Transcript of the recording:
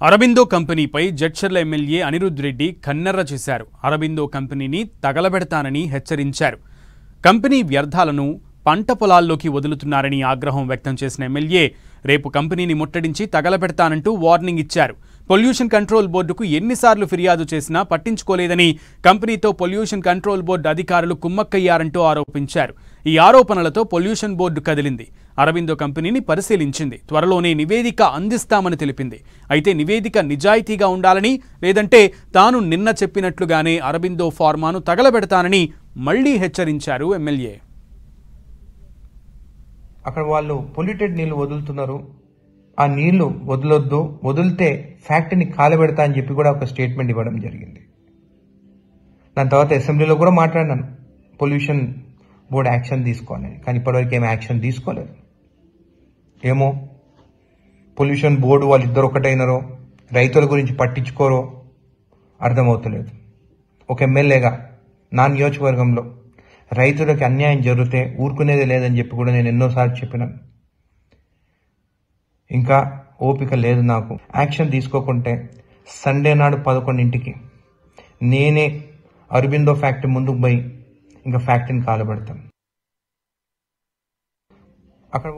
Aurobindo కంపెనీపై Jadcherla MLA Anirudh Reddy కన్నెర్ర చేశారు. అరబిందో కంపెనీని తగలబెడతానని హెచ్చరించారు. కంపెనీ వ్యర్థాలను పంట పొలాల్లోకి వదులుతున్నారని ఆగ్రహం వ్యక్తం చేసిన ఎమ్మెల్యే రేపు కంపెనీని ముట్టడించి తగలబెడతానంటూ వార్నింగ్ ఇచ్చారు. పొల్యూషన్ కంట్రోల్ బోర్డుకు ఎన్నిసార్లు ఫిర్యాదు చేసినా పట్టించుకోలేదని కంపెనీతో పొల్యూషన్ కంట్రోల్ బోర్డు అధికారులు కుమ్మక్కయ్యారంటూ ఆరోపించారు. ఈ ఆరోపణలతో పొల్యూషన్ బోర్డు కదిలింది. అరబిందో కంపెనీని పరిశీలించింది. త్వరలోనే నివేదిక అందిస్తామని తెలిపింది. అయితే నివేదిక నిజాయితీగా ఉండాలని, లేదంటే తాను నిన్న చెప్పినట్లుగానే అరబిందో ఫార్మాను తగలబెడతానని మళ్లీ హెచ్చరించారు ఎమ్మెల్యే. అక్కడ వాళ్ళు పొల్యూటెడ్ నీళ్లు వదులుతున్నారు, ఆ నీళ్లు వదలొద్దు, వదిలితే ఫ్యాక్టరీని కాలబెడతా అని చెప్పి కూడా ఒక స్టేట్మెంట్ ఇవ్వడం జరిగింది. దాని తర్వాత అసెంబ్లీలో కూడా మాట్లాడినాను, పొల్యూషన్ బోర్డు యాక్షన్ తీసుకోవాలని. కానీ ఇప్పటివరకు ఏమి యాక్షన్ తీసుకోలేదు. ఏమో పొల్యూషన్ బోర్డు వాళ్ళిద్దరు ఒకటైనరో, రైతుల గురించి పట్టించుకోరో అర్థమవుతలేదు. ఒక ఎమ్మెల్యేగా నా నియోజకవర్గంలో రైతులకి అన్యాయం జరిగితే ఊరుకునేది లేదని చెప్పి కూడా నేను ఎన్నోసార్లు చెప్పినాను. ఇంకా ఓపిక లేదు నాకు. యాక్షన్ తీసుకోకుంటే సండే నాడు 11ంటికి నేనే అరబిందో ఫ్యాక్టరీ ముందుకు పోయి ఇంకా ఫ్యాక్టరీని కాలబెడతాను. అక్కడ